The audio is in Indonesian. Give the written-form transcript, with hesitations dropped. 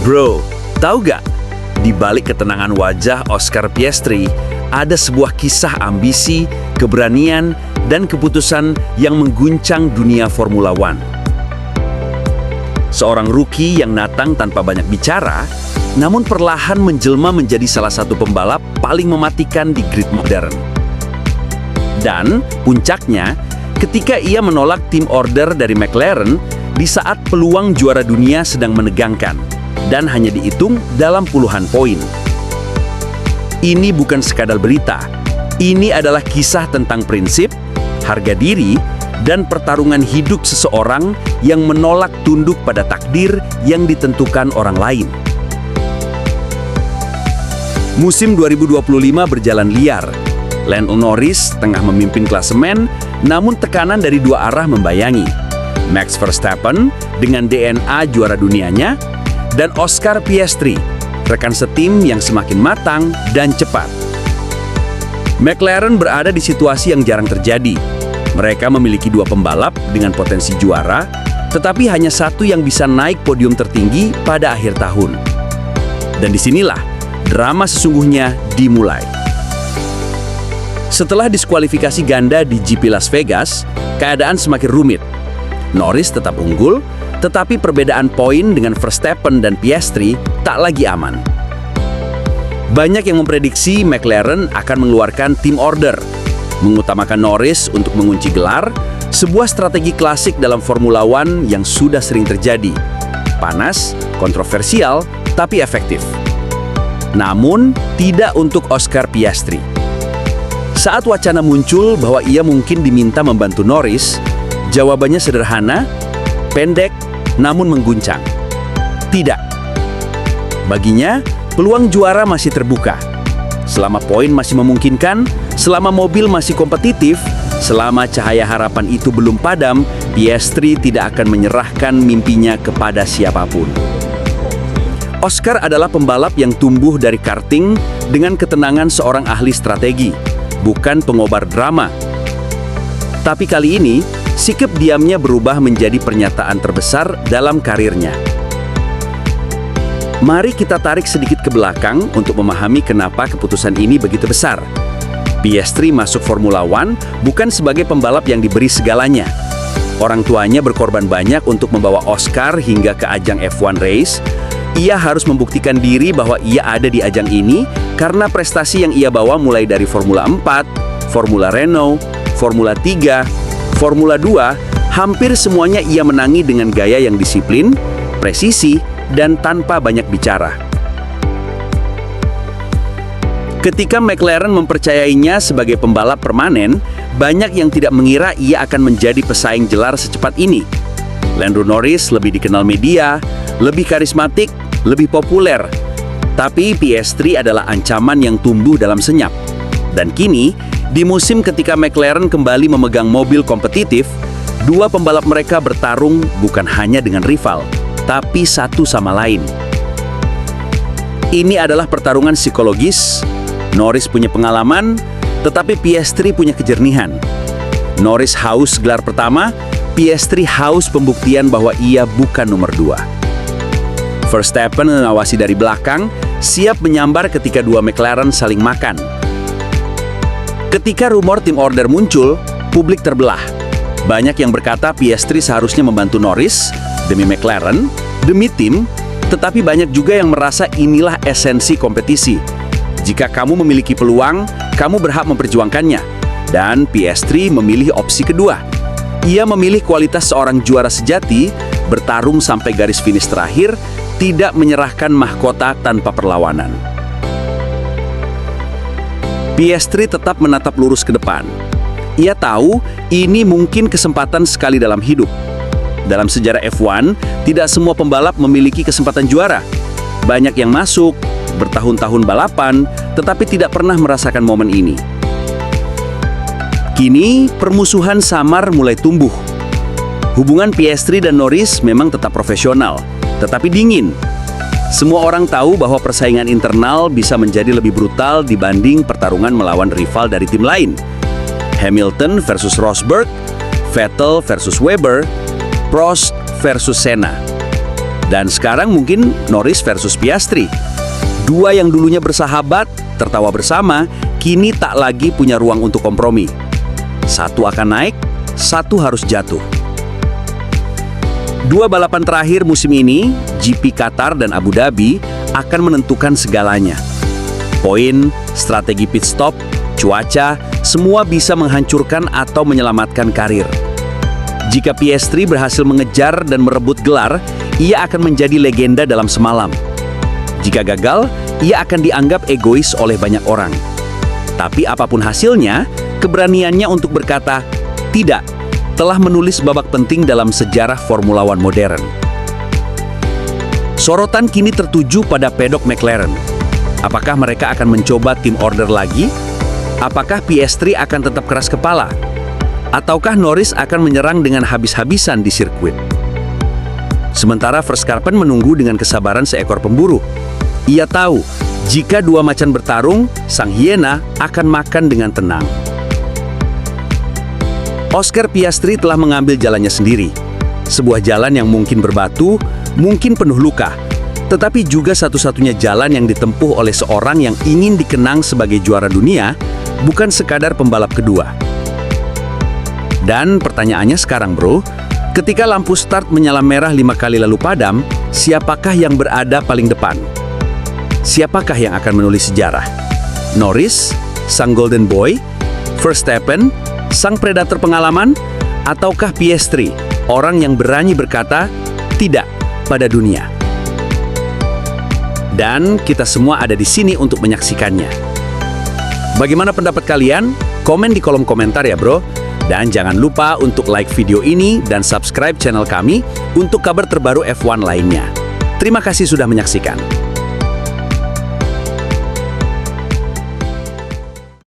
Bro, tahu gak? Di balik ketenangan wajah Oscar Piastri, ada sebuah kisah ambisi, keberanian, dan keputusan yang mengguncang dunia Formula One. Seorang rookie yang datang tanpa banyak bicara, namun perlahan menjelma menjadi salah satu pembalap paling mematikan di grid modern. Dan puncaknya, ketika ia menolak tim order dari McLaren di saat peluang juara dunia sedang menegangkan, dan hanya dihitung dalam puluhan poin. Ini bukan sekadar berita, ini adalah kisah tentang prinsip, harga diri, dan pertarungan hidup seseorang yang menolak tunduk pada takdir yang ditentukan orang lain. Musim 2025 berjalan liar. Lando Norris tengah memimpin klasemen, namun tekanan dari dua arah membayangi. Max Verstappen dengan DNA juara dunianya, dan Oscar Piastri, rekan setim yang semakin matang dan cepat. McLaren berada di situasi yang jarang terjadi. Mereka memiliki dua pembalap dengan potensi juara, tetapi hanya satu yang bisa naik podium tertinggi pada akhir tahun. Dan disinilah drama sesungguhnya dimulai. Setelah diskualifikasi ganda di GP Las Vegas, keadaan semakin rumit. Norris tetap unggul, tetapi perbedaan poin dengan Verstappen dan Piastri tak lagi aman. Banyak yang memprediksi McLaren akan mengeluarkan tim order, mengutamakan Norris untuk mengunci gelar, sebuah strategi klasik dalam Formula One yang sudah sering terjadi. Panas, kontroversial, tapi efektif. Namun, tidak untuk Oscar Piastri. Saat wacana muncul bahwa ia mungkin diminta membantu Norris, jawabannya sederhana, pendek, namun mengguncang. Tidak. Baginya, peluang juara masih terbuka. Selama poin masih memungkinkan, selama mobil masih kompetitif, selama cahaya harapan itu belum padam, Piastri tidak akan menyerahkan mimpinya kepada siapapun. Oscar adalah pembalap yang tumbuh dari karting dengan ketenangan seorang ahli strategi, bukan pengobar drama. Tapi kali ini, sikap diamnya berubah menjadi pernyataan terbesar dalam karirnya. Mari kita tarik sedikit ke belakang untuk memahami kenapa keputusan ini begitu besar. Piastri masuk Formula One bukan sebagai pembalap yang diberi segalanya. Orang tuanya berkorban banyak untuk membawa Oscar hingga ke ajang F1 race. Ia harus membuktikan diri bahwa ia ada di ajang ini karena prestasi yang ia bawa mulai dari Formula 4, Formula Renault, Formula 3, Formula 2, hampir semuanya ia menangi dengan gaya yang disiplin, presisi, dan tanpa banyak bicara. Ketika McLaren mempercayainya sebagai pembalap permanen, banyak yang tidak mengira ia akan menjadi pesaing jelar secepat ini. Lando Norris lebih dikenal media, lebih karismatik, lebih populer. Tapi Piastri adalah ancaman yang tumbuh dalam senyap. Dan kini, di musim ketika McLaren kembali memegang mobil kompetitif, dua pembalap mereka bertarung bukan hanya dengan rival, tapi satu sama lain. Ini adalah pertarungan psikologis. Norris punya pengalaman, tetapi Piastri punya kejernihan. Norris haus gelar pertama, Piastri haus pembuktian bahwa ia bukan nomor 2. Verstappen mengawasi dari belakang, siap menyambar ketika dua McLaren saling makan. Ketika rumor tim order muncul, publik terbelah. Banyak yang berkata Piastri seharusnya membantu Norris demi McLaren, demi tim, tetapi banyak juga yang merasa inilah esensi kompetisi. Jika kamu memiliki peluang, kamu berhak memperjuangkannya. Dan Piastri memilih opsi kedua. Ia memilih kualitas seorang juara sejati, bertarung sampai garis finish terakhir, tidak menyerahkan mahkota tanpa perlawanan. Piastri tetap menatap lurus ke depan. Ia tahu ini mungkin kesempatan sekali dalam hidup. Dalam sejarah F1, tidak semua pembalap memiliki kesempatan juara. Banyak yang masuk, bertahun-tahun balapan, tetapi tidak pernah merasakan momen ini. Kini, permusuhan samar mulai tumbuh. Hubungan Piastri dan Norris memang tetap profesional, tetapi dingin. Semua orang tahu bahwa persaingan internal bisa menjadi lebih brutal dibanding pertarungan melawan rival dari tim lain. Hamilton versus Rosberg, Vettel versus Webber, Prost versus Senna. Dan sekarang mungkin Norris versus Piastri. Dua yang dulunya bersahabat, tertawa bersama, kini tak lagi punya ruang untuk kompromi. Satu akan naik, satu harus jatuh. Dua balapan terakhir musim ini, GP Qatar dan Abu Dhabi, akan menentukan segalanya. Poin, strategi pit stop, cuaca, semua bisa menghancurkan atau menyelamatkan karir. Jika Piastri berhasil mengejar dan merebut gelar, ia akan menjadi legenda dalam semalam. Jika gagal, ia akan dianggap egois oleh banyak orang. Tapi apapun hasilnya, keberaniannya untuk berkata, "Tidak," telah menulis babak penting dalam sejarah Formula One modern. Sorotan kini tertuju pada pedok McLaren. Apakah mereka akan mencoba tim order lagi? Apakah Piastri akan tetap keras kepala? Ataukah Norris akan menyerang dengan habis-habisan di sirkuit? Sementara Verstappen menunggu dengan kesabaran seekor pemburu. Ia tahu, jika dua macan bertarung, sang hiena akan makan dengan tenang. Oscar Piastri telah mengambil jalannya sendiri. Sebuah jalan yang mungkin berbatu, mungkin penuh luka, tetapi juga satu-satunya jalan yang ditempuh oleh seorang yang ingin dikenang sebagai juara dunia, bukan sekadar pembalap kedua. Dan pertanyaannya sekarang, bro, ketika lampu start menyala merah 5 kali lalu padam, siapakah yang berada paling depan? Siapakah yang akan menulis sejarah? Norris, sang Golden Boy, Verstappen, sang predator pengalaman, ataukah Piastri, orang yang berani berkata tidak pada dunia? Dan kita semua ada di sini untuk menyaksikannya. Bagaimana pendapat kalian? Komen di kolom komentar ya, bro. Dan jangan lupa untuk like video ini dan subscribe channel kami untuk kabar terbaru F1 lainnya. Terima kasih sudah menyaksikan.